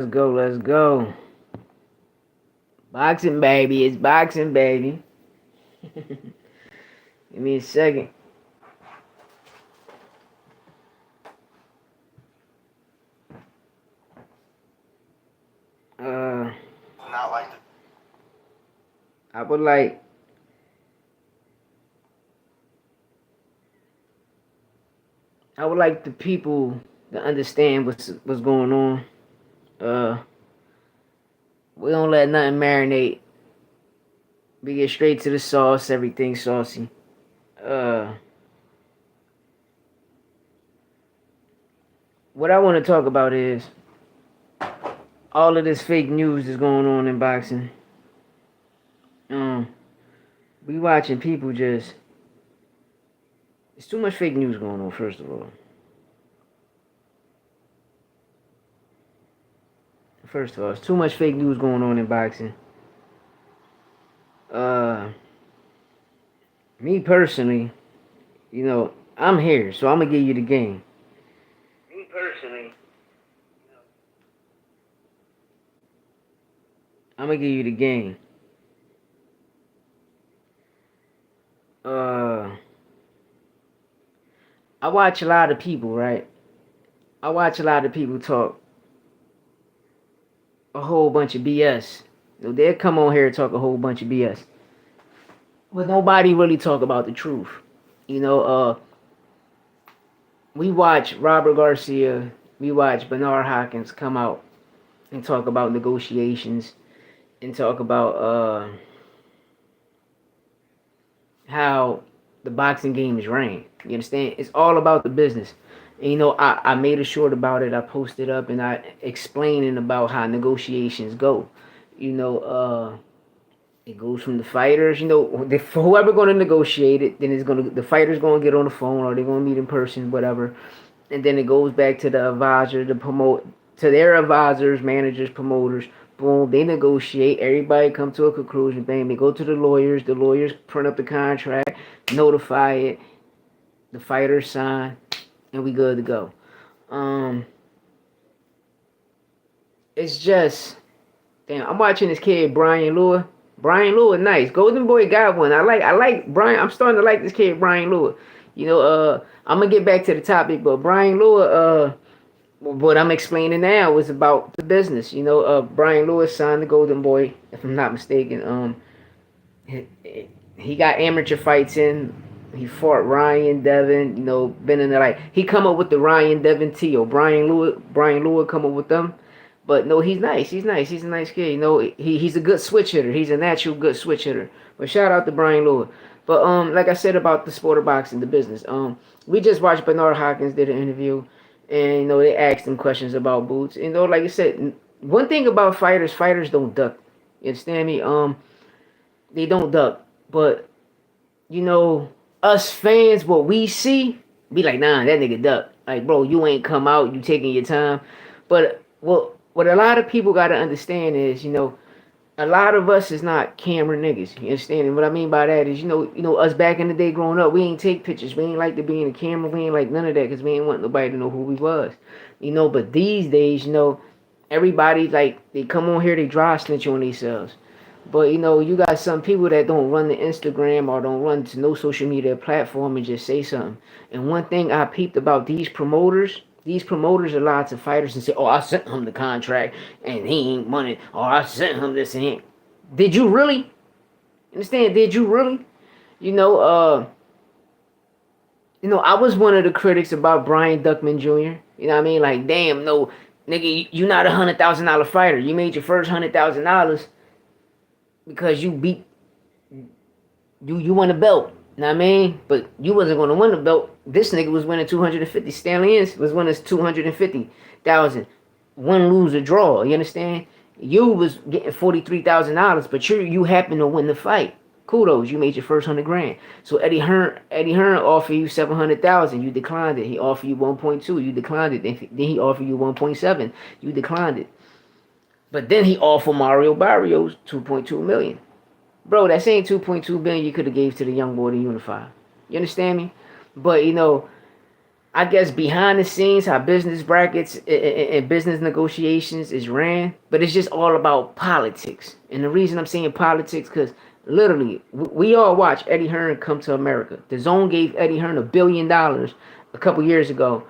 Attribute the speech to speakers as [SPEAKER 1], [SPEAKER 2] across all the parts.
[SPEAKER 1] Let's go, let's go. Boxing baby, it's boxing baby. Give me a second. Uh
[SPEAKER 2] Not like
[SPEAKER 1] I would like I would like the people to understand what's going on. Uh we don't let nothing marinate. We get straight to the sauce, everything saucy. Uh what I want to talk about is all of this fake news that's going on in boxing. Um we watching people just it's too much fake news going on, first of all. First of all, it's too much fake news going on in boxing. Uh, Me personally, I'm here, so I'm gonna give you the game. Me personally, I'm gonna give you the game. Uh, I watch a lot of people, right? I watch a lot of people talk a whole bunch of BS. They'll come on here and talk a whole bunch of BS, but nobody really talk about the truth. You know, uh, we watch Robert Garcia, we watch Bernard Hopkins come out and talk about negotiations and talk about how the boxing game is ran. You understand? It's all about the business. And, I made a short about it. I posted up and I explaining about how negotiations go. You know, it goes from the fighters. Whoever going to negotiate it, then the fighters going to get on the phone or they're going to meet in person, whatever. And then it goes back to the advisor, to their advisors, managers, promoters. Boom, they negotiate. Everybody come to a conclusion. Bang, they go to the lawyers. The lawyers print up the contract, notify it. The fighters sign, and we good to go. Um, it's just damn. I'm watching this kid Brian Lua. Brian Lua, nice. Golden Boy got one. I like Brian. I'm starting to like this kid Brian Lua. I'm gonna get back to the topic, but Brian Lua, what I'm explaining now is about the business. Brian Lewis signed the Golden Boy, if I'm not mistaken. He, he got amateur fights in. He fought Ryan Devin. Been in the he come up with the Ryan Devin Teo. Brian Lewis come up with them. But no, he's nice. He's nice. He's a nice kid. He's a good switch hitter. He's a natural good switch hitter. But shout out to Brian Lewis. But like I said about the sport of boxing, the business. We just watched Bernard Hopkins did an interview, and they asked him questions about boots. Like I said, one thing about fighters don't duck. You understand me? They don't duck. But us fans, what we see, be like, nah, that nigga duck. Like, bro, you ain't come out, you taking your time. But what a lot of people gotta understand is, a lot of us is not camera niggas. You understand? And what I mean by that is, us back in the day growing up, we ain't take pictures. We ain't like to be in the camera. We ain't like none of that because we ain't want nobody to know who we was. But these days, everybody, like, they come on here, they dry snitch on themselves. But, you got some people that don't run the Instagram or don't run to no social media platform and just say something. And one thing I peeped about these promoters are lots of fighters and say, "Oh, I sent him the contract and he ain't money," or "I sent him this and he." Did you really? Understand? Did you really? You know, uh, I was one of the critics about Brian Duckman Jr. You know what I mean? Like, damn, no, nigga, you not $100,000 fighter. You made your first $100,000 because you beat you won a belt. You know what I mean? But you wasn't gonna win the belt. This nigga was winning 250. Stanley was winning 250,000. Win, lose, or draw. You understand? You was getting $43,000, but you happened to win the fight. Kudos, you made your first 100 grand. So Eddie Hearn offered you 700,000. You declined it. He offered you 1.2. You declined it. Then he offered you 1.7. You declined it. But then he offered Mario Barrios 2.2 million. Bro, that same 2.2 billion you could have gave to the young boy to unify. You understand me? But I guess behind the scenes, how business brackets and business negotiations is ran, but it's just all about politics. And the reason I'm saying politics, because literally, we all watch Eddie Hearn come to America. The Zone gave Eddie Hearn $1 billion a couple years ago.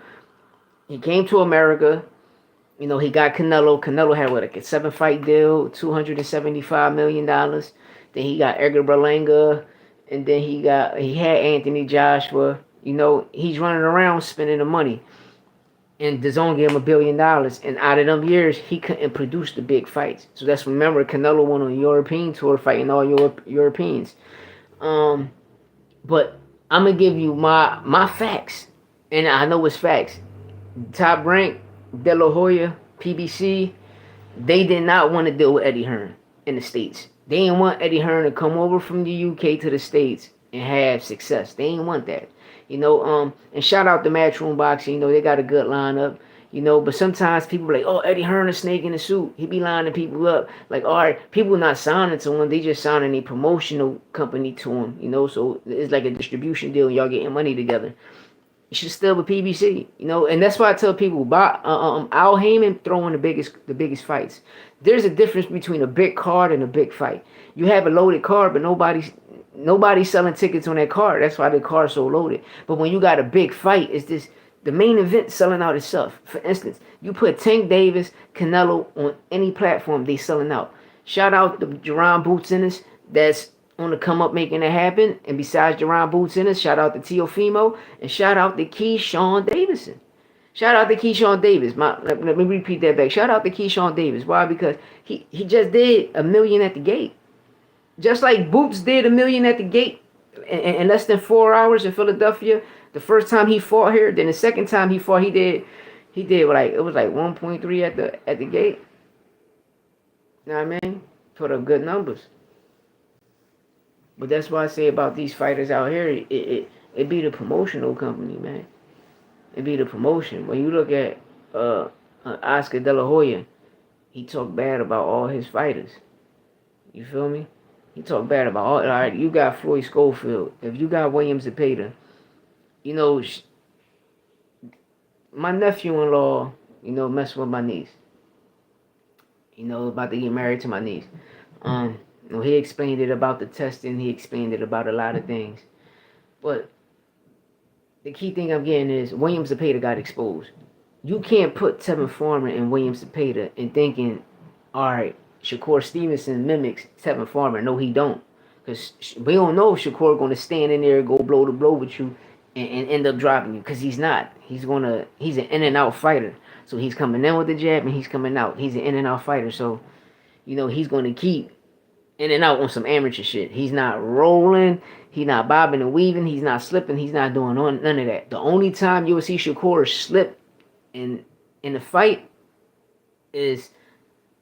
[SPEAKER 1] He came to America. You know, he got Canelo. Canelo had what, like a 7 fight deal, $275 million. Then he got Edgar Berlanga, and then he had Anthony Joshua. You know, he's running around spending the money. And DAZN gave him $1 billion. And out of them years, he couldn't produce the big fights. So that's, remember, Canelo went on a European tour fighting all Europeans. But I'm going to give you my facts. And I know it's facts. Top Rank, De La Hoya, PBC, they did not want to deal with Eddie Hearn in the States. They didn't want Eddie Hearn to come over from the UK to the States and have success. They didn't want that. You know, and shout out to Matchroom Boxing. You know, they got a good lineup. You know, but sometimes people are like, oh, Eddie Hearn a snake in the suit. He be lining people up. Like, all right, people not signing to him. They just signing a promotional company to him. You know, so it's like a distribution deal and y'all getting money together. You should still with PBC, you know, and that's why I tell people about Al Heyman throwing the biggest fights. There's a difference between a big card and a big fight. You have a loaded card, but nobody's selling tickets on that card. That's why the card's so loaded. But when you got a big fight, it's this the main event selling out itself. For instance, you put Tank Davis, Canelo on any platform, they selling out. Shout out to Jerron Boots Ennis, that's on the come up making it happen. And besides Jerron Boots Ennis, shout out to Teofimo, and shout out to Keyshawn Davidson. Shout out to Keyshawn Davis. Let me repeat that back. Shout out to Keyshawn Davis. Why? Because he just did $1 million at the gate. Just like Boots did $1 million at the gate in less than 4 hours in Philadelphia. The first time he fought here, then the second time he fought, he did like, it was like 1.3 at the gate. You know what I mean? Put up good numbers. But that's why I say about these fighters out here, it be the promotional company, man. It be the promotion. When you look at Oscar De La Hoya, he talked bad about all his fighters. You feel me? He talked bad about all right, you got Floyd Schofield. If you got William Zepeda, you know, my nephew-in-law, you know, messing with my niece. You know, about to get married to my niece. You know, he explained it about the testing. He explained it about a lot of things. But the key thing I'm getting is William Zepeda got exposed. You can't put Tevin Farmer and William Zepeda and thinking, all right, Shakur Stevenson mimics Tevin Farmer. No, he don't. Because we don't know if Shakur going to stand in there and go blow to blow with you and end up dropping you. Because he's not. He's an in and out fighter. So he's coming in with the jab and he's coming out. He's an in and out fighter. So, you know, he's going to keep in and out on some amateur shit. He's not rolling. He's not bobbing and weaving. He's not slipping. He's not doing none of that. The only time you will see Shakur slip in the fight is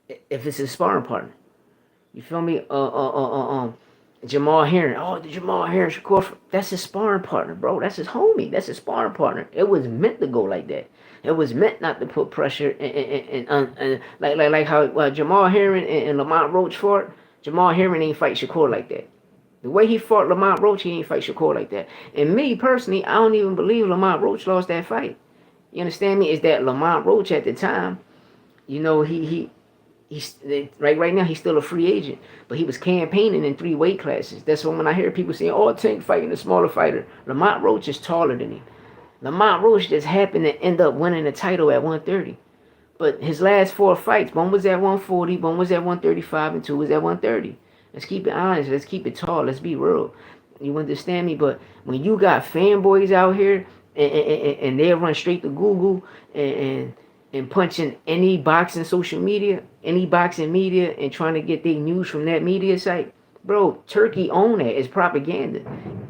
[SPEAKER 1] if it's his sparring partner. You feel me? Jamal Herring. Oh, the Jamal Herring, Shakur. That's his sparring partner, bro. That's his homie. That's his sparring partner. It was meant to go like that. It was meant not to put pressure and like how Jamal Herring and Lamont Roach fought. Jamal Herring ain't fight Shakur like that. The way he fought Lamont Roach, he ain't fight Shakur like that. And me personally, I don't even believe Lamont Roach lost that fight. You understand me? Is that Lamont Roach at the time, you know, he's right now he's still a free agent, but he was campaigning in 3 weight classes. That's when I hear people saying, "Oh, Tank fighting a smaller fighter." Lamont Roach is taller than him. Lamont Roach just happened to end up winning the title at 130. But his last 4 fights, one was at 140, one was at 135, and 2 was at 130. Let's keep it honest. Let's keep it tall. Let's be real. You understand me? But when you got fanboys out here and they run straight to Google and punching any boxing social media, any boxing media, and trying to get their news from that media site, bro, Turkey own that. It's propaganda.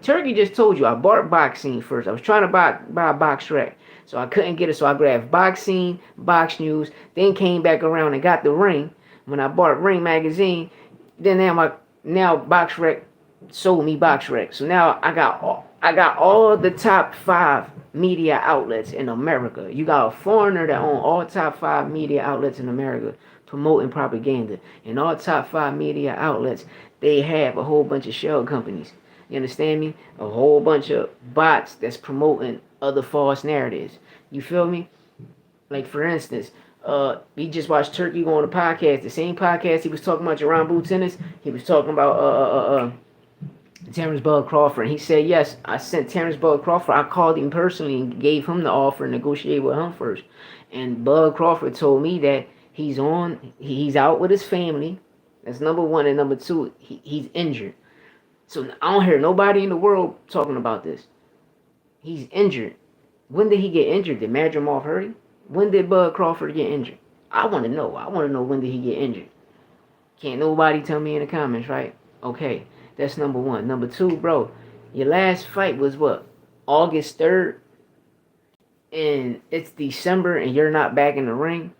[SPEAKER 1] Turkey just told you I bought Boxing first. I was trying to buy BoxRec. So I couldn't get it. So I grabbed Boxing, Box News, then came back around and got the Ring. When I bought Ring magazine, then now BoxRec sold me BoxRec. So now I got all the top 5 media outlets in America. You got a foreigner that own all top 5 media outlets in America promoting propaganda. And all top 5 media outlets, they have a whole bunch of shell companies. You understand me? A whole bunch of bots that's promoting other false narratives. You feel me? Like for instance, he just watched Turkey go on a podcast. The same podcast he was talking about Jerron Boo tennis. He was talking about Terrence Bud Crawford. And he said, yes, I sent Terrence Bud Crawford. I called him personally and gave him the offer and negotiated with him first. And Bud Crawford told me that he's out with his family. That's number one. And number two, he's injured. So I don't hear nobody in the world talking about this. He's injured. When did he get injured? Did Madrimov hurry? When did Bud Crawford get injured? I want to know. I want to know when did he get injured. Can't nobody tell me in the comments, right? Okay, that's number one. Number two, bro, your last fight was what? August 3rd? And it's December and you're not back in the ring?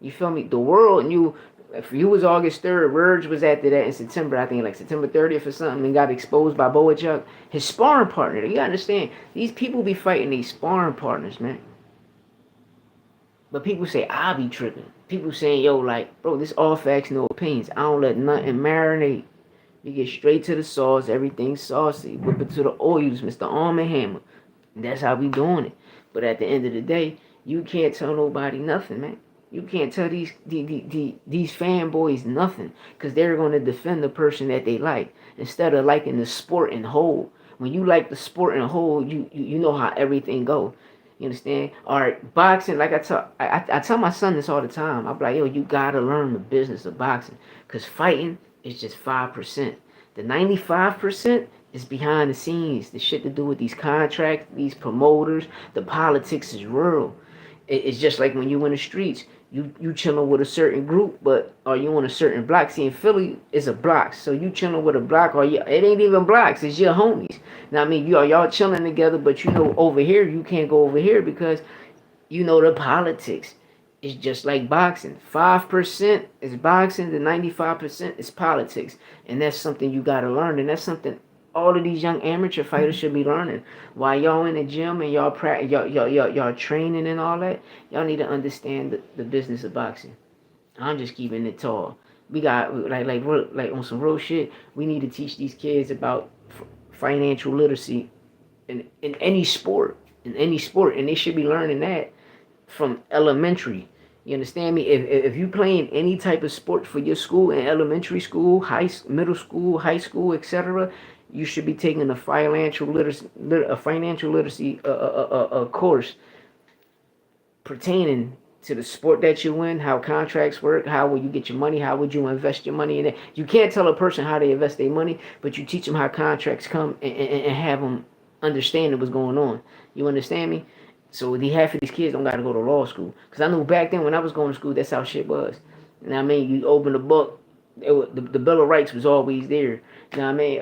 [SPEAKER 1] You feel me? The world knew. If you was August 3rd, Verge was after that in September, I think like September 30th or something, and got exposed by Boachuk. His sparring partner. You gotta understand, these people be fighting these sparring partners, man. But people say, I be tripping. People saying, yo, like, bro, this all facts, no opinions. I don't let nothing marinate. You get straight to the sauce, everything saucy. Whip it to the oils, Mr. Arm and Hammer. And that's how we doing it. But at the end of the day, you can't tell nobody nothing, man. You can't tell these fanboys nothing, because they're going to defend the person that they like instead of liking the sport in whole. When you like the sport in whole, you know how everything go. You understand? All right, boxing, like I tell my son this all the time. I'm like, yo, you got to learn the business of boxing, because fighting is just 5%. The 95% is behind the scenes. The shit to do with these contracts, these promoters, the politics is real. It's just like when you in the streets. You chilling with a certain group, but are you on a certain block? See, in Philly, it's a block. So you chilling with a block, or it ain't even blocks. It's your homies. Now, I mean, y'all chilling together, but you know over here, you can't go over here because you know the politics. It's just like boxing. 5% is boxing, the 95% is politics. And that's something you got to learn. And that's something all of these young amateur fighters should be learning. While y'all in the gym and y'all training and all that, y'all need to understand the business of boxing. I'm just keeping it tall. We got like on some real shit. We need to teach these kids about financial literacy in any sport, and they should be learning that from elementary. You understand me? If you playing any type of sport for your school in elementary school, middle school, high school, etc., you should be taking a financial literacy course pertaining to the sport that you in, how contracts work, how will you get your money, how would you invest your money in it. You can't tell a person how they invest their money, but you teach them how contracts come and have them understand what's going on. You understand me? So half of these kids don't got to go to law school. Because I knew back then when I was going to school, that's how shit was. You know what I mean? You open the book, the Bill of Rights was always there. You know what I mean?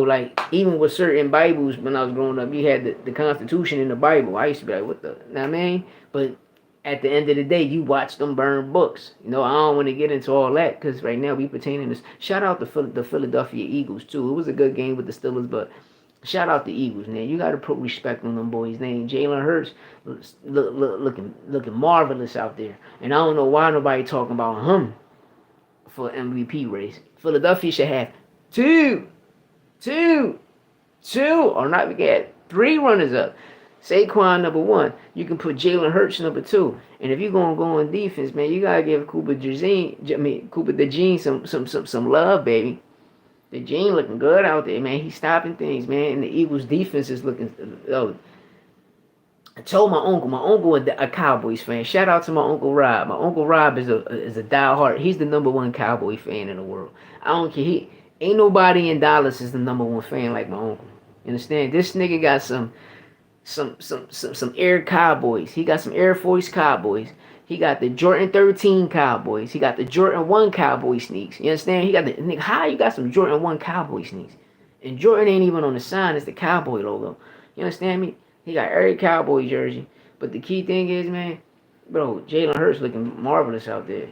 [SPEAKER 1] Like, even with certain Bibles when I was growing up, you had the Constitution in the Bible. I used to be like, what the, you know what I mean? But at the end of the day, you watch them burn books. You know, I don't want to get into all that because right now we pertaining to, shout out to the Philadelphia Eagles too. It was a good game with the Steelers, but shout out the Eagles, man. You got to put respect on them boys' name. Jalen Hurts looking marvelous out there. And I don't know why nobody talking about him for MVP race. Philadelphia should have two, or not forget, 3 runners up. Saquon number 1. You can put Jalen Hurts number 2. And if you're gonna go on defense, man, you gotta give Cooper DeJean some love, baby. The Gene looking good out there, man. He's stopping things, man. And the Eagles' defense is looking. I told my uncle a Cowboys fan. Shout out to my Uncle Rob. My Uncle Rob is a diehard. He's the number 1 Cowboy fan in the world. I don't care. Ain't nobody in Dallas is the number 1 fan like my uncle. You understand? This nigga got some Air Cowboys. He got some Air Force Cowboys. He got the Jordan 13 Cowboys. He got the Jordan 1 Cowboy sneaks. You understand? He got the nigga. How you got some Jordan 1 Cowboy sneaks? And Jordan ain't even on the sign. It's the Cowboy logo. You understand me? He got every Cowboy jersey. But the key thing is, man, bro, Jalen Hurts looking marvelous out there.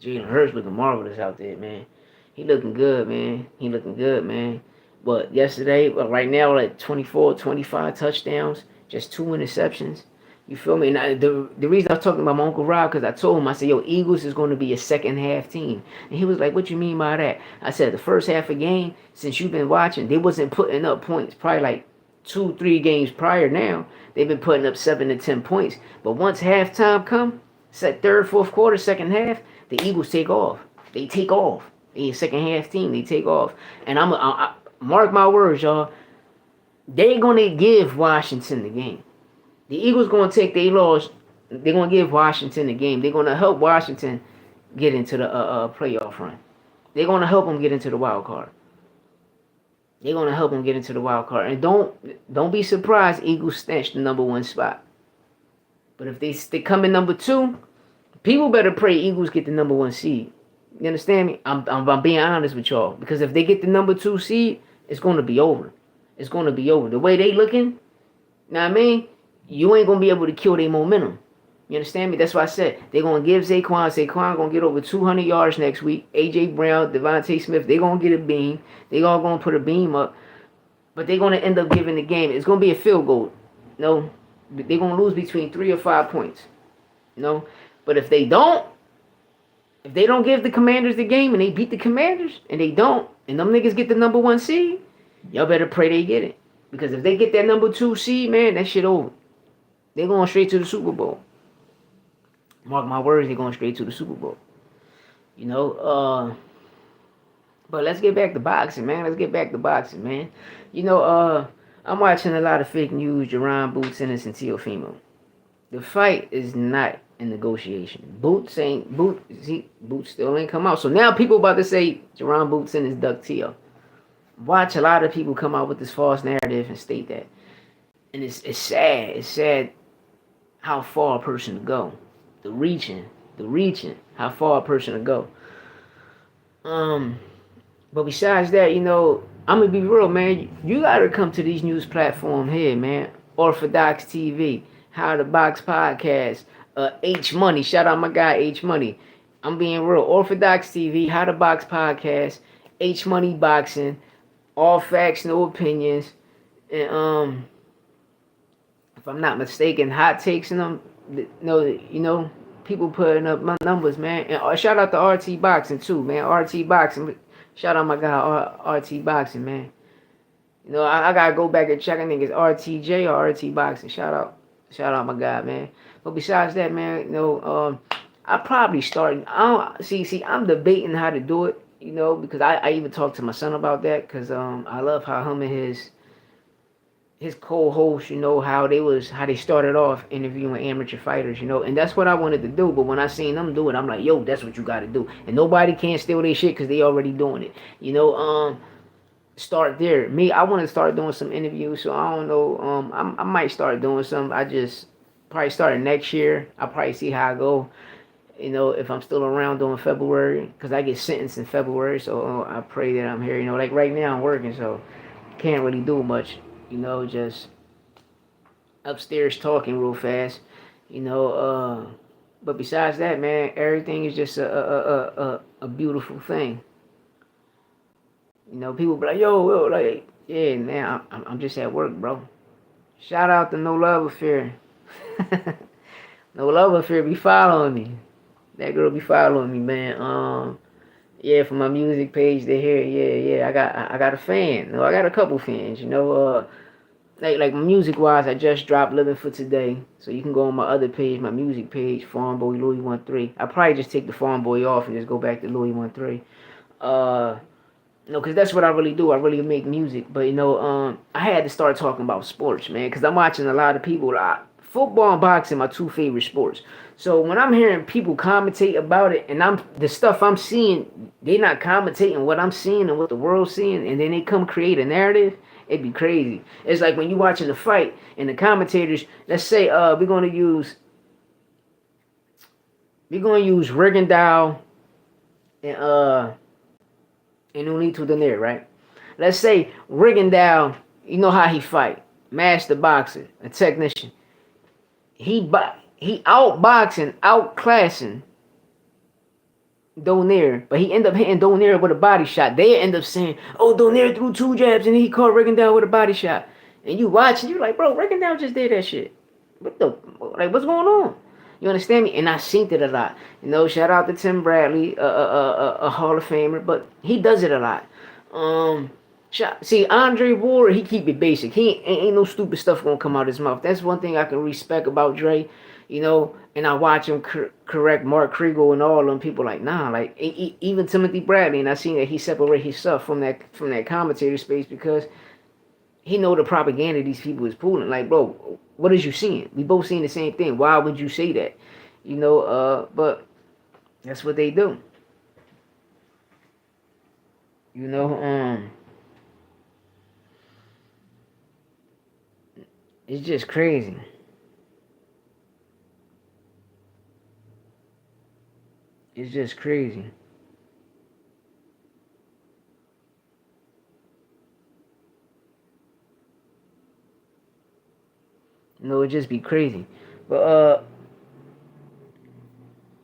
[SPEAKER 1] Jalen Hurts looking marvelous out there, man. He looking good, man. But yesterday, right now, like 24, 25 touchdowns, just 2 interceptions. You feel me? And the reason I was talking about my Uncle Rob, because I told him, I said, yo, Eagles is going to be a second half team. And he was like, what you mean by that? I said, the first half of the game, since you've been watching, they wasn't putting up points. Probably like 2, 3 games prior now, they've been putting up 7 to 10 points. But once halftime come, set third, fourth quarter, second half, the Eagles take off. They take off. They second half team, they take off. And I mark my words, y'all. They're gonna give Washington the game. The Eagles gonna take their loss. They're gonna give Washington the game. They're gonna help Washington get into the playoff run. They're gonna help them get into the wild card. They're gonna help them get into the wild card. And don't be surprised Eagles snatch the #1 spot. But if they come in #2, people better pray Eagles get the #1 seed. You understand me? I'm being honest with y'all, because if they get the #2 seed, it's gonna be over. It's gonna be over. The way they looking, know what I mean? You ain't gonna be able to kill their momentum. You understand me? That's why I said they're gonna give Saquon gonna get over 200 yards next week. AJ Brown, Devontae Smith, they're gonna get a beam. They all gonna put a beam up, but they're gonna end up giving the game. It's gonna be a field goal. No, they're gonna lose between 3 or 5 points. No, but if they don't give the Commanders the game and they beat the Commanders and they don't, and them niggas get the #1 seed, y'all better pray they get it. Because if they get that #2 seed, man, that shit over. They're going straight to the Super Bowl. Mark my words, they're going straight to the Super Bowl. You know, but let's get back to boxing, man. You know, I'm watching a lot of fake news, Jerron Boots and Teofimo. The fight is not in negotiation. Boots still ain't come out. So now people about to say Jerron Boots is Duck Teo. Watch a lot of people come out with this false narrative and state that. And it's sad. It's sad how far a person to go. The reaching, how far a person to go. But besides that, you know, I'm gonna be real, man. You gotta come to these news platforms here, man. Orthodox TV, How to Box Podcast, H Money. Shout out my guy H Money. I'm being real. Orthodox TV, How to Box Podcast, H Money Boxing, all facts, no opinions, and if I'm not mistaken, hot takes in them. No, you know, people putting up my numbers, man. And shout out to RT Boxing too, man. RT Boxing. Shout out my guy RT Boxing, man. You know, I gotta go back and check. I think it's RTJ or RT Boxing. Shout out my guy, man. But besides that, man, you know, I probably start. I'm debating how to do it. You know, because I even talked to my son about that, because I love how him and his co-host, you know, how they started off interviewing amateur fighters, you know, and that's what I wanted to do. But when I seen them do it, I'm like, yo, that's what you got to do, and nobody can steal their shit because they already doing it, you know. Start there. Me, I want to start doing some interviews, so I don't know. I might start doing some. I just probably start next year. I'll probably see how I go. You know, if I'm still around during February, because I get sentenced in February, so I pray that I'm here. You know, like right now I'm working, so can't really do much. You know, just upstairs talking real fast. You know, but besides that, man, everything is just a beautiful thing. You know, people be like, yo, like, yeah, man, I'm just at work, bro. Shout out to No Love Affair. No Love Affair be following me. That girl be following me, man. Yeah, for my music page, they hear, yeah. I got a fan. No, I got a couple fans. You know, like music wise, I just dropped Living for Today, so you can go on my other page, my music page, Farm Boy Louis 13. I probably just take the Farm Boy off and just go back to Louis 13. No, because that's what I really do. I really make music. But, you know, I had to start talking about sports, man, because I'm watching a lot of people. Football and boxing, my two favorite sports. So when I'm hearing people commentate about it, and the stuff I'm seeing, they not commentating what I'm seeing and what the world's seeing, and then they come create a narrative, it'd be crazy. It's like when you're watching the fight, and the commentators, let's say we're going to use Rigondeaux and Unito Donaire, right? Let's say Rigondeaux, you know how he fight, master boxer, a technician. He outboxing, outclassing Donaire, but he end up hitting Donaire with a body shot. They end up saying, oh, Donaire threw 2 jabs and he caught Rigondeaux with a body shot. And you watch and you're like, bro, Rigondeaux just did that shit. What's going on? You understand me? And I seen it a lot. You know, shout out to Tim Bradley, a Hall of Famer, but he does it a lot. See, Andre Ward, he keep it basic. He ain't no stupid stuff gonna come out his mouth. That's one thing I can respect about Dre, you know. And I watch him correct Mark Kriegel and all them people. Like, nah, like even Timothy Bradley, and I seen that he separate himself from that commentator space because he know the propaganda these people is pulling. Like, bro, what is you seeing? We both seeing the same thing. Why would you say that? You know, but that's what they do. You know, it's just crazy. It's just crazy. You know, it just be crazy. But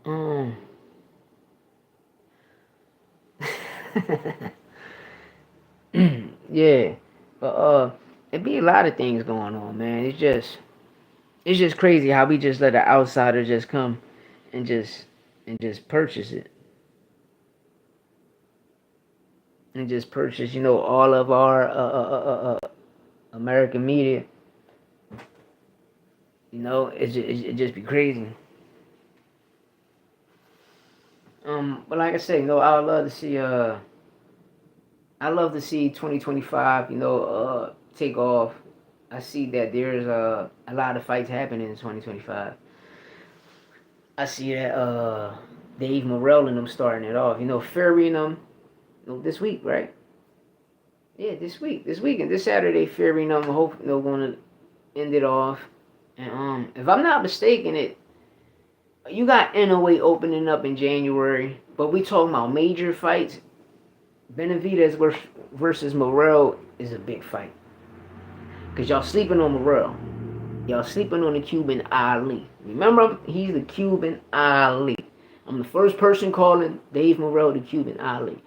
[SPEAKER 1] um yeah. But it be a lot of things going on, man. It's just crazy how we just let an outsider just come and just purchase it. And just purchase, you know, all of our American media. You know, it just be crazy. But like I said, you know, I love to see 2025, you know, take off. I see that there's a lot of fights happening in 2025. I see that Dave Morrell and them starting it off. You know, Fury and them, you know, this week, right? Yeah, this weekend, this Saturday, Fury and them, hope they're gonna end it off. And if I'm not mistaken, you got NOA opening up in January, but we talking about major fights. Benavidez versus Morrell is a big fight. Because y'all sleeping on Morrell. Y'all sleeping on the Cuban Ali. Remember, he's the Cuban Ali. I'm the first person calling Dave Morrell the Cuban Ali.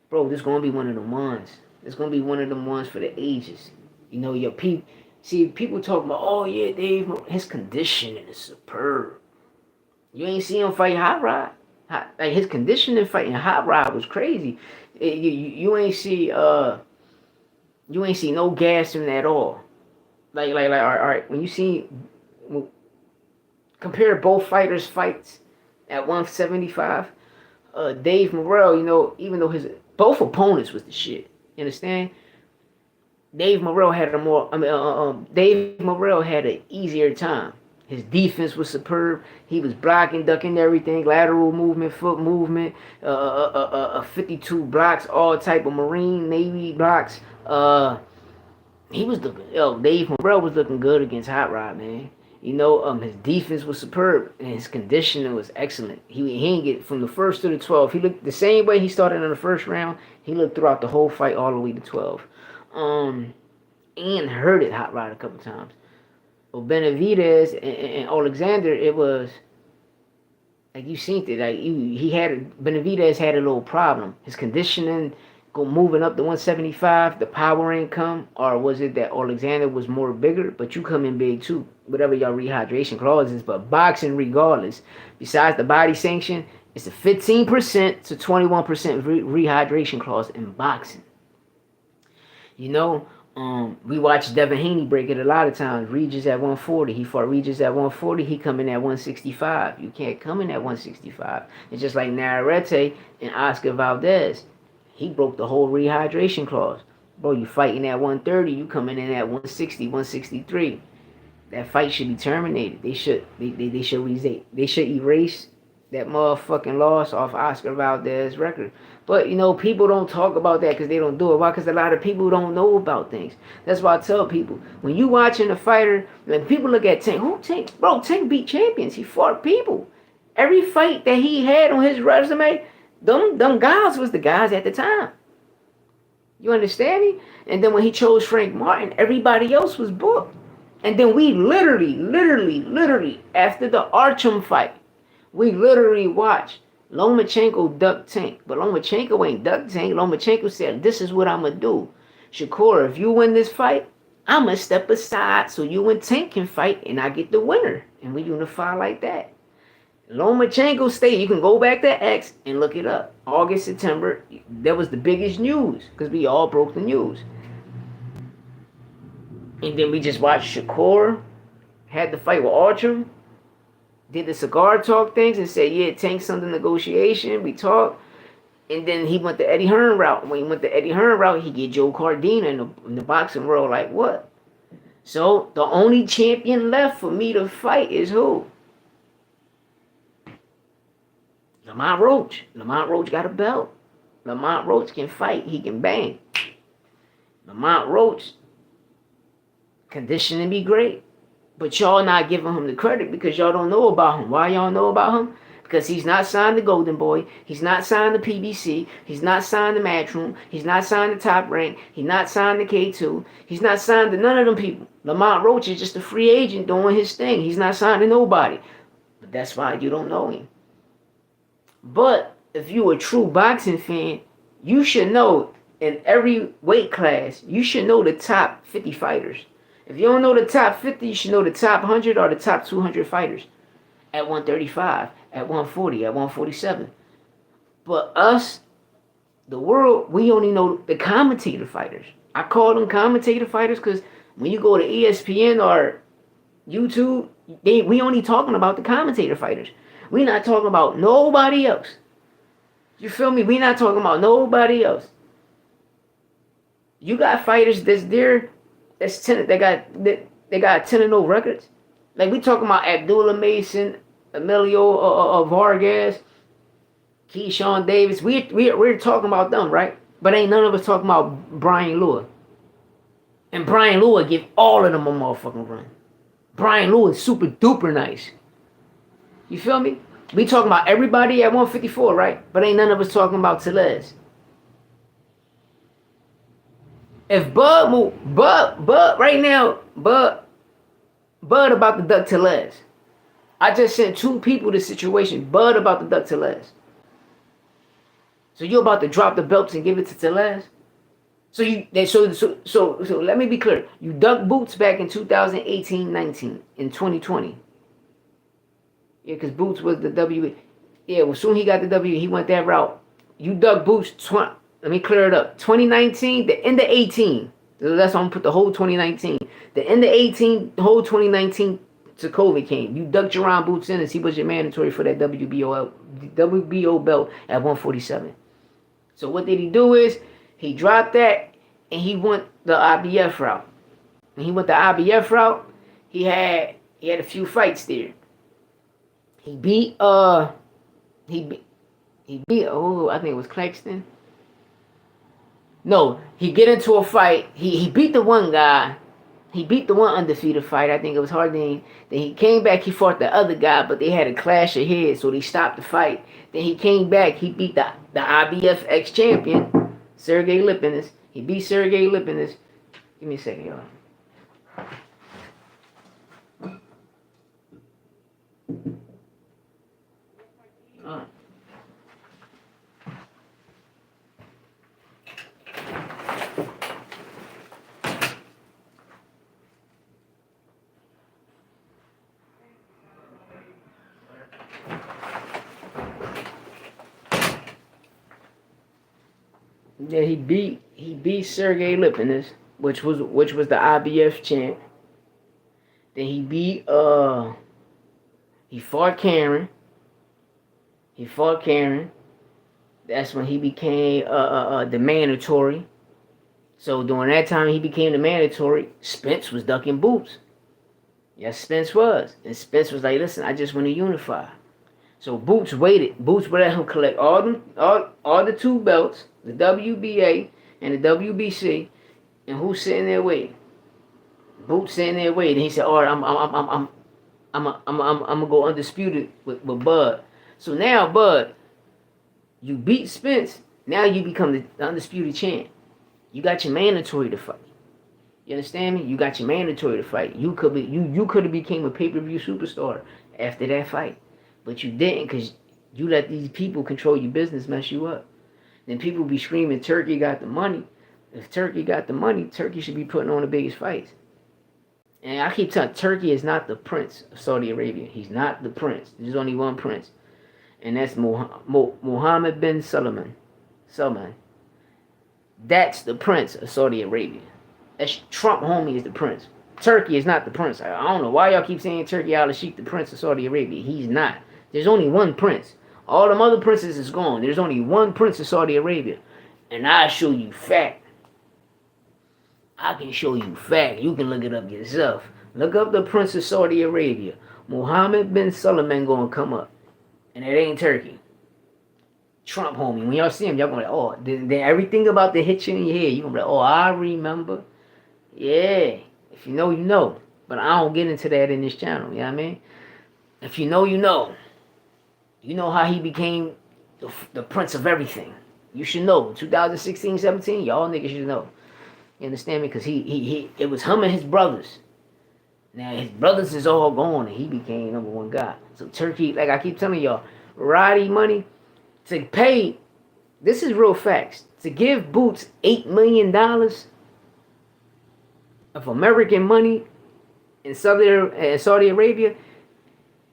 [SPEAKER 1] Bro, this going to be one of them ones. This going to be one of them ones for the ages. You know, your people. See, people talk about, oh, yeah, Dave, his conditioning is superb. You ain't see him fight Hot Rod. Like, his conditioning fighting Hot Rod was crazy. You ain't see no gassing at all. All right. When you see, compare both fighters' fights at 175. Dave Morrell, you know, even though his both opponents was the shit, you understand? Dave Morrell had a more. Dave Morrell had an easier time. His defense was superb. He was blocking, ducking everything, lateral movement, foot movement, 52 blocks, all type of Marine, Navy blocks. He was looking. Dave Morrell was looking good against Hot Rod, man. You know, his defense was superb and his conditioning was excellent. He didn't get from the first to the 12. He looked the same way he started in the first round. He looked throughout the whole fight all the way to 12. And hurted Hot Rod a couple times. Well, Benavidez and Alexander, it was like you seen it. Like Benavidez had a little problem. His conditioning moving up to 175, the power ain't come, or was it that Alexander was more bigger, but you come in big too, whatever your rehydration clause is. But boxing, regardless, besides the body sanction, it's a 15% to 21% rehydration clause in boxing. You know, we watched Devin Haney break it a lot of times. Regis at 140. He fought Regis at 140. He come in at 165. You can't come in at 165. It's just like Navarrete and Oscar Valdez. He broke the whole rehydration clause. Bro, you fighting at 130, you coming in at 160, 163. That fight should be terminated. They should erase that motherfucking loss off Oscar Valdez's record. But, you know, people don't talk about that because they don't do it. Why? Because a lot of people don't know about things. That's why I tell people, when you watching a fighter, when people look at Tank, who Tank? Bro, Tank beat champions. He fought people. Every fight that he had on his resume, them guys was the guys at the time. You understand me? And then when he chose Frank Martin, everybody else was booked. And then we literally, after the Archam fight, we literally watched Lomachenko duck Tank. But Lomachenko ain't duck Tank. Lomachenko said, this is what I'm going to do. Shakur, if you win this fight, I'm going to step aside so you and Tank can fight and I get the winner. And we unify like that. Lomachenko stayed. You can go back to X and look it up. August, September, that was the biggest news because we all broke the news. And then we just watched Shakur had the fight with Archer, did the cigar talk things and said, yeah, Tank's under negotiation. We talked. And then he went the Eddie Hearn route. When he went the Eddie Hearn route, he get Joe Cardina in the boxing world. Like, what? So the only champion left for me to fight is who? Lamont Roach. Lamont Roach got a belt. Lamont Roach can fight. He can bang. Lamont Roach conditioning be great. But y'all not giving him the credit because y'all don't know about him. Why y'all know about him? Because he's not signed to Golden Boy. He's not signed to PBC. He's not signed to Matchroom. He's not signed to Top Rank. He's not signed to K2. He's not signed to none of them people. Lamont Roach is just a free agent doing his thing. He's not signed to nobody. But that's why you don't know him. But if you're a true boxing fan, you should know in every weight class, you should know the top 50 fighters. If you don't know the top 50, you should know the top 100 or the top 200 fighters at 135, at 140, at 147. But us, the world, we only know the commentator fighters. I call them commentator fighters because when you go to ESPN or YouTube, we only talking about the commentator fighters. We not talking about nobody else. You feel me? We not talking about nobody else. You got fighters that's there. That's 10. They got 10-0 records. Like we talking about Abdullah Mason, Emilio Vargas, Keyshawn Davis. We're talking about them, right? But ain't none of us talking about Brian Lua. And Brian Lua give all of them a motherfucking run. Brian Lua is super duper nice. You feel me? We talking about everybody at 154, right? But ain't none of us talking about Tellez. If Bud right now, Bud about to duck Tellez. I just sent 2 people the situation. Bud about to duck Tellez. So you about to drop the belts and give it to Tellez? So let me be clear. You ducked Boots back in 2018-19 in 2020. Yeah, because Boots was the W. Yeah, well, soon he got the W. He went that route. You ducked Boots. Let me clear it up. 2019, the end of 18. That's why I'm gonna put the whole 2019. The end of 18, the whole 2019 to COVID came. You ducked Jerron Boots in as he was your mandatory for that WBO belt at 147. So what did he do is he dropped that and he went the IBF route. When he went the IBF route, he had a few fights there. He beat I think it was Claxton. No, he get into a fight. He beat the one guy. He beat the one undefeated fight. I think it was Hardin. Then he came back. He fought the other guy, but they had a clash of heads, so they stopped the fight. Then he came back. He beat the IBF ex-champion, Sergey Lipinets. He beat Sergey Lipinets. Give me a second, y'all. Yeah, he beat Sergey Lipinets, which was the IBF champ. Then he fought Karen. That's when he became the mandatory. So during that time he became the mandatory. Spence was ducking Boots. Yes, Spence was. And Spence was like, listen, I just want to unify. So Boots waited. Boots would let him collect all the 2 belts, the WBA and the WBC, and who's sitting there waiting? Boots sitting there waiting. He said, all right, I'm gonna go undisputed with Bud. So now, Bud, you beat Spence. Now you become the undisputed champ. You got your mandatory to fight. You understand me? You got your mandatory to fight. You could have became a pay-per-view superstar after that fight, but you didn't because you let these people control your business, mess you up. Then people be screaming, Turkey got the money. If Turkey got the money, Turkey should be putting on the biggest fights. And I keep telling Turkey is not the prince of Saudi Arabia. He's not the prince. There's only one prince. and that's Mohammed bin Salman. Salman. That's the prince of Saudi Arabia. That's Trump homie is the prince. Turkey is not the prince. I don't know why y'all keep saying Turkey al-Sheikh the prince of Saudi Arabia. He's not. There's only one prince. All them other princes is gone. There's only one prince of Saudi Arabia. And I show you fact. I can show you fact. You can look it up yourself. Look up the prince of Saudi Arabia. Mohammed bin Salman gonna come up. And it ain't Turkey. Trump homie. When y'all see him, y'all gonna be like, oh, then everything about the hit you in your head. You gonna be like, oh, I remember. Yeah. If you know, you know. But I don't get into that in this channel. You know what I mean? If you know, you know. You know how he became the prince of everything. You should know. 2016, 17, y'all niggas should know. You understand me? Because it was him and his brothers. Now his brothers is all gone and he became number one guy. So Turkey, like I keep telling y'all, Roddy money to pay, this is real facts. To give Boots $8 million of American money in Saudi Arabia,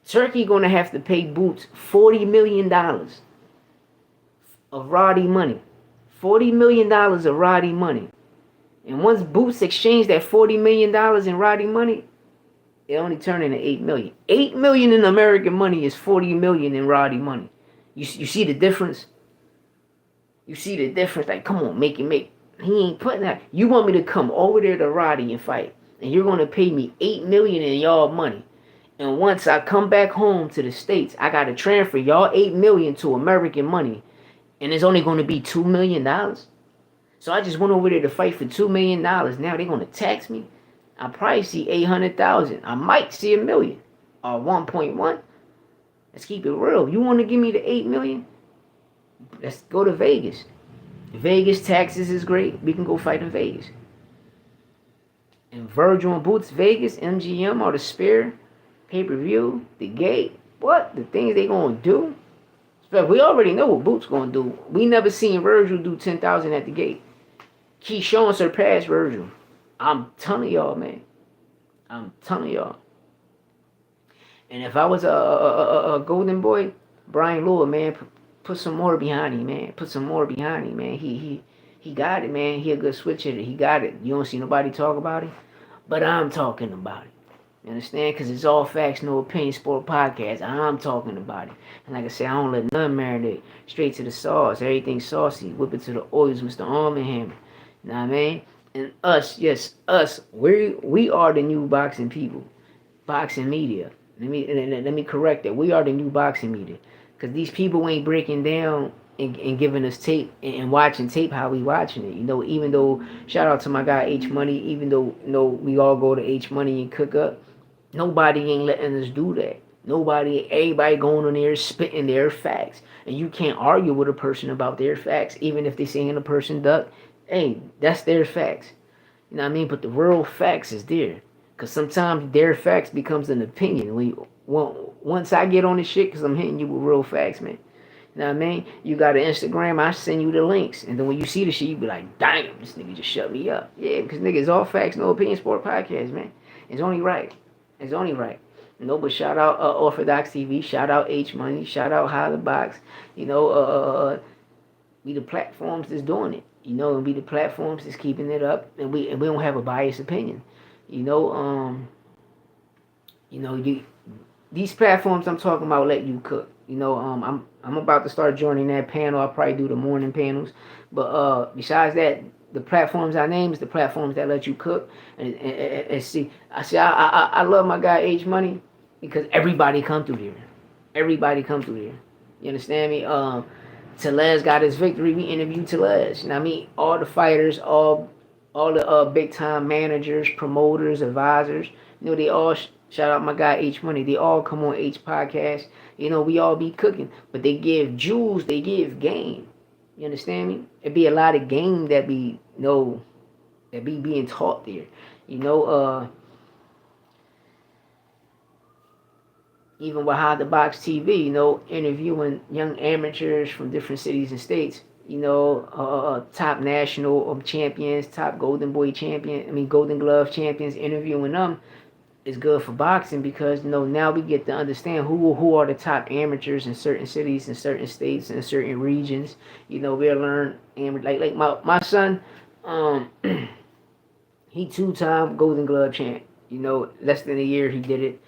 [SPEAKER 1] Turkey gonna have to pay Boots $40 million of Roddy money. $40 million of Roddy money. And once Boots exchanged that $40 million in Roddy money, it only turned into $8 million. $8 million in American money is $40 million in Roddy money. You see the difference? You see the difference? Like, come on, make it. He ain't putting that. You want me to come over there to Roddy and fight, and you're gonna pay me $8 million in y'all money. And once I come back home to the States, I gotta transfer y'all $8 million to American money, and it's only gonna be $2 million. So I just went over there to fight for $2 million. Now they're gonna tax me. I probably see 800,000. I might see $1 million or 1.1. Let's keep it real. You want to give me the 8 million? Let's go to Vegas. Vegas taxes is great. We can go fight in Vegas. And Virgil and Boots, Vegas, MGM or the Sphere, pay-per-view, the gate. What? The things they gonna do? We already know what Boots gonna do. We never seen Virgil do 10,000 at the gate. Keyshawn surpassed Virgil. I'm telling y'all, man. I'm telling y'all. And if I was a golden boy, Brian Lua, man, put some more behind him, man. Put some more behind him, man. He got it, man. He a good switch hitter. He got it. You don't see nobody talk about it, but I'm talking about it. You understand? Because it's all facts, no opinion, sport podcast. I'm talking about it. And like I said, I don't let none marinate. Straight to the sauce. Everything saucy. Whip it to the oils, Mr. Arm and Hammer. You know what I mean? And us, yes, us. We are the new boxing people. Boxing media. Let me correct that. We are the new boxing media. Because these people ain't breaking down and giving us tape and watching tape how we watching it. You know, even though, shout out to my guy H Money, even though, you know, we all go to H Money and cook up, nobody ain't letting us do that. Everybody going on there spitting their facts. And you can't argue with a person about their facts, even if they saying a person duck. Hey, that's their facts. You know what I mean? But the real facts is there. Because sometimes their facts becomes an opinion. Once I get on this shit, because I'm hitting you with real facts, man. You know what I mean? You got an Instagram, I send you the links. And then when you see the shit, you be like, damn, this nigga just shut me up. Yeah, because nigga, it's all facts, no opinion sport podcast, man. It's only right. It's only right. No, but shout out Orthodox TV, shout out H Money, shout out How the Box. You know, we the platforms that's doing it. You know, and we the platforms that's keeping it up, and we don't have a biased opinion. You know, these platforms I'm talking about let you cook. You know, I'm about to start joining that panel. I'll probably do the morning panels. But besides that, the platforms I name is the platforms that let you cook. And see, I love my guy H Money because everybody come through there. Everybody come through there. You understand me? Telez got his victory. We interviewed Telez. You know what I mean? All the fighters, all the big time managers, promoters, advisors. You know, they all shout out my guy H Money. They all come on H podcast. You know, we all be cooking, but they give jewels. They give game. You understand me? It be a lot of game that be that be being taught there. You know, even with How the Box TV, you know, interviewing young amateurs from different cities and states. You know, top national champions, top Golden Boy champion. Golden Glove champions. Interviewing them. is good for boxing because now we get to understand who are the top amateurs in certain cities, in certain states, in certain regions. We'll learn like my son, um, he 2-time Golden Glove champ. Less than a year he did it.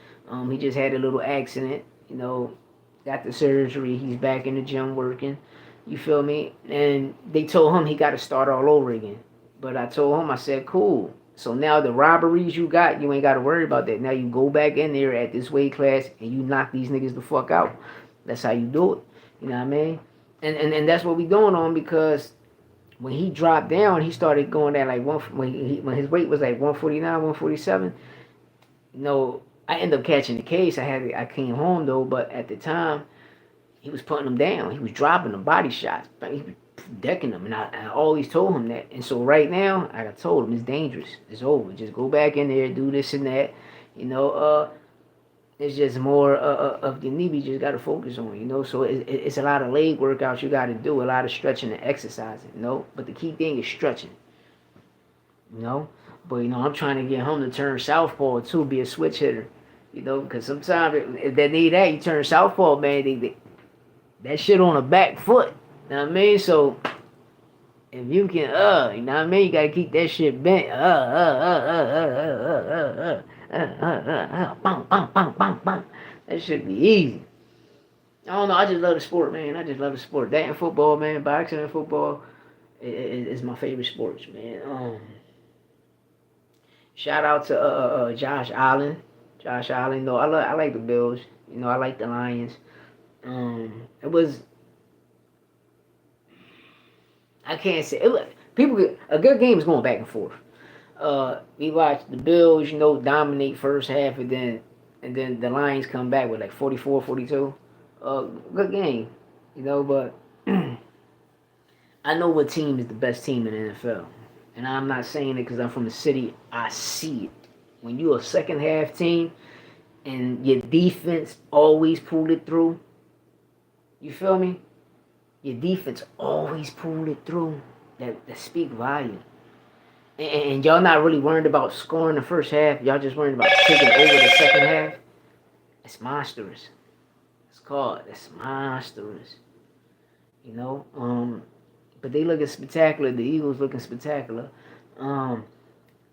[SPEAKER 1] He just had a little accident. Got the surgery. He's back in the gym working. You feel me? And they told him he got to start all over again. But I told him, I said, cool. So now the robberies you got, you ain't got to worry about that. Now you go back in there at this weight class and you knock these niggas the fuck out. That's how you do it. You know what I mean? And that's what we going on because when he dropped down, he started going at like when his weight was like 149, 147. I ended up catching the case. I came home though, but at the time, he was putting them down. He was dropping them body shots. He was decking them, and I always told him that. And so right now, like I told him, it's dangerous. It's over. Just go back in there, do this and that. It's just more of your knee. You just got to focus on. So it's a lot of leg workouts you got to do, a lot of stretching and exercising. But the key thing is stretching. But I'm trying to get him to turn southpaw too, be a switch hitter. Because sometimes if they need that, you turn southpaw, man. That shit on the back foot. You know what I mean? So if you can, you know what I mean? You gotta keep that shit bent. That should be easy. I don't know. I just love the sport, man. I just love the sport. That and football, man. Boxing and football is my favorite sports, man. Shout out to Josh Allen. Josh Allen. No, I like the Bills. I like the Lions. It was. I can't say it was, a good game is going back and forth. We watched the Bills, dominate first half, and then the Lions come back with like 44, 42. Good game, but I know what team is the best team in the NFL. And I'm not saying it because I'm from the city. I see it. When you're a second half team and your defense always pulled it through, you feel me? Your defense always pulled it through. That speak volume. And y'all not really worried about scoring the first half. Y'all just worried about taking over the second half. It's monstrous. It's monstrous. But they looking spectacular. The Eagles looking spectacular.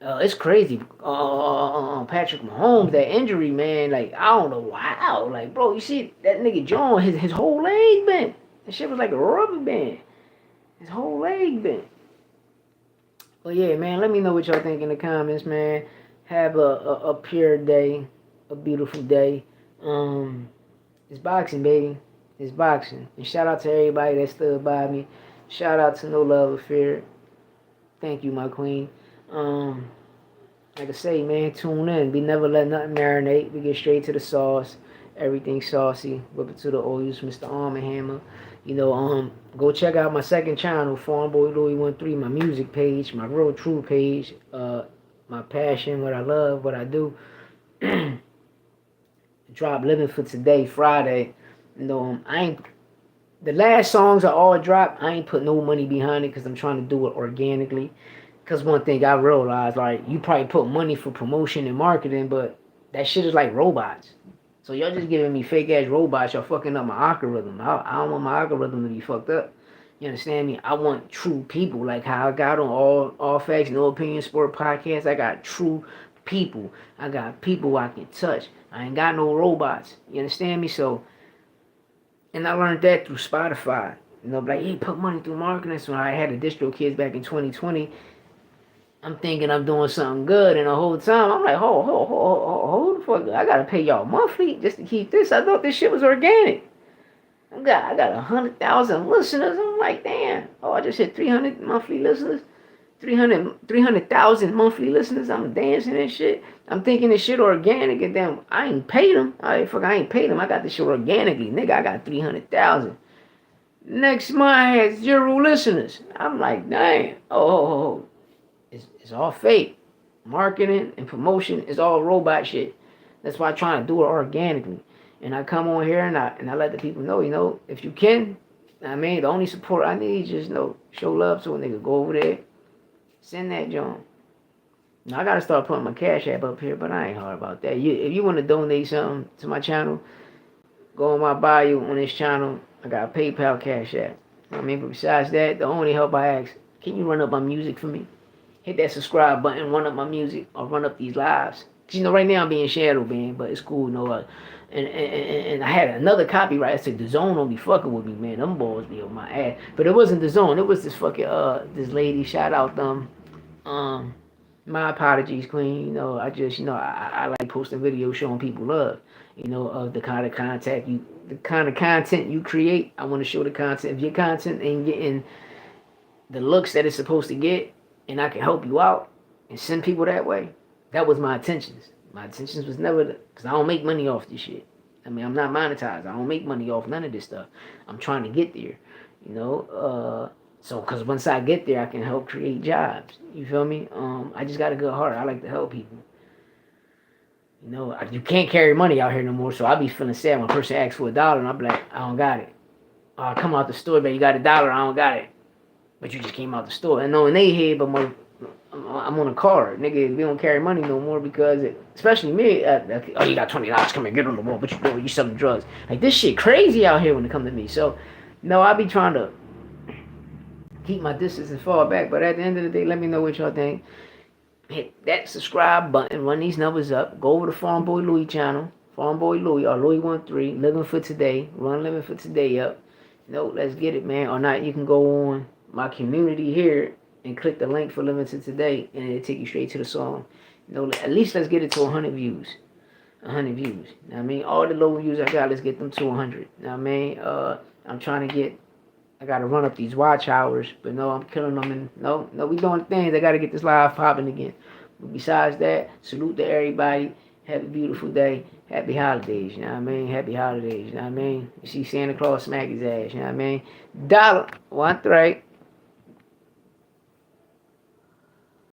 [SPEAKER 1] It's crazy. Patrick Mahomes, that injury, man. Like, I don't know how. Like, bro, you see that nigga John, his whole leg bent. That shit was like a rubber band. His whole leg bent. But yeah, man, let me know what y'all think in the comments, man. Have a pure day, a beautiful day. It's boxing, baby. It's boxing. And shout out to everybody that stood by me. Shout out to No Love Affair. Thank you, my queen. Like I say, man, tune in. We never let nothing marinate. We get straight to the sauce. Everything saucy. Whip it to the oils, Mr. Arm and Hammer. Go check out my second channel, Farm Boy Louis 13, my music page, my real true page, my passion, what I love, what I do. Drop Living for Today, Friday. The last songs I all dropped, I ain't put no money behind it because I'm trying to do it organically. Because one thing I realized, like, you probably put money for promotion and marketing, but that shit is like robots. So y'all just giving me fake ass robots. Y'all fucking up my algorithm. I don't want my algorithm to be fucked up. You understand me? I want true people, like how I got on all Facts, No Opinion Sport podcast. I got true people. I got people I can touch. I ain't got no robots. You understand me? So, and I learned that through Spotify. Like, hey, put money through marketing. So when I had the Distro Kids back in 2020, I'm thinking I'm doing something good, and the whole time I'm like, hold the fuck, I gotta pay y'all monthly just to keep this. I thought this shit was organic. I got 100,000 listeners. I'm like, damn. Oh, I just hit 300 monthly listeners. 300,000 monthly listeners. I'm dancing and shit. I'm thinking this shit organic, and then I ain't paid them. I ain't paid them. I got this shit organically, nigga. I got 300,000. Next month I had 0 listeners. I'm like, dang. It's all fake. Marketing and promotion is all robot shit. That's why I'm trying to do it organically. And I come on here and I let the people know, if you can, the only support I need is just show love to a nigga. Go over there, send that John. Now I gotta start putting my Cash App up here, but I ain't hard about that. If you want to donate something to my channel, go on my bio on this channel. I got a PayPal, Cash App. I mean, but besides that, the only help I ask, can you run up my music for me? Hit that subscribe button, run up my music, or run up these lives. 'Cause, right now I'm being shadow banned, but it's cool, and I had another copyright. I said the zone don't be fucking with me, man. Them balls be on my ass. But it wasn't the zone. It was this fucking this lady. Shout out them. My apologies, Queen. I just I like posting videos showing people love. Of the kind of content you create. I want to show the content. If your content ain't getting the looks that it's supposed to get, and I can help you out and send people that way. That was my intentions. My intentions was never because I don't make money off this shit. I mean, I'm not monetized. I don't make money off none of this stuff. I'm trying to get there, So, because once I get there, I can help create jobs. You feel me? I just got a good heart. I like to help people. You can't carry money out here no more, so I be feeling sad when a person asks for $1 and I be like, I don't got it. I come out the store, but you got $1, I don't got it. But you just came out the store. And knowing they head, but I'm on a card. Nigga, we don't carry money no more because, especially me, oh, you got $20, come here, get on the wall. What you doing? You selling drugs. Like, this shit crazy out here when it comes to me. So, no, I be trying to keep my distance and fall back. But at the end of the day, let me know what y'all think. Hit that subscribe button, run these numbers up. Go over to Farm Boy Louie channel. Farm Boy Louie, or Louie13, Living for Today. Run Living for Today up. Let's get it, man. Or not, you can go on my community here and click the link for Living to Today, and it'll take you straight to the song. At least let's get it to 100 views. 100 views. I mean, all the low views I got, let's get them to 100. I mean, I'm trying to get, I got to run up these watch hours, but no, I'm killing them. And no, we doing things. I got to get this live popping again. But besides that, salute to everybody. Have a beautiful day. Happy holidays, you know what I mean? Happy holidays, you know what I mean? You see Santa Claus smack his ass, you know what I mean? $1, 1 3.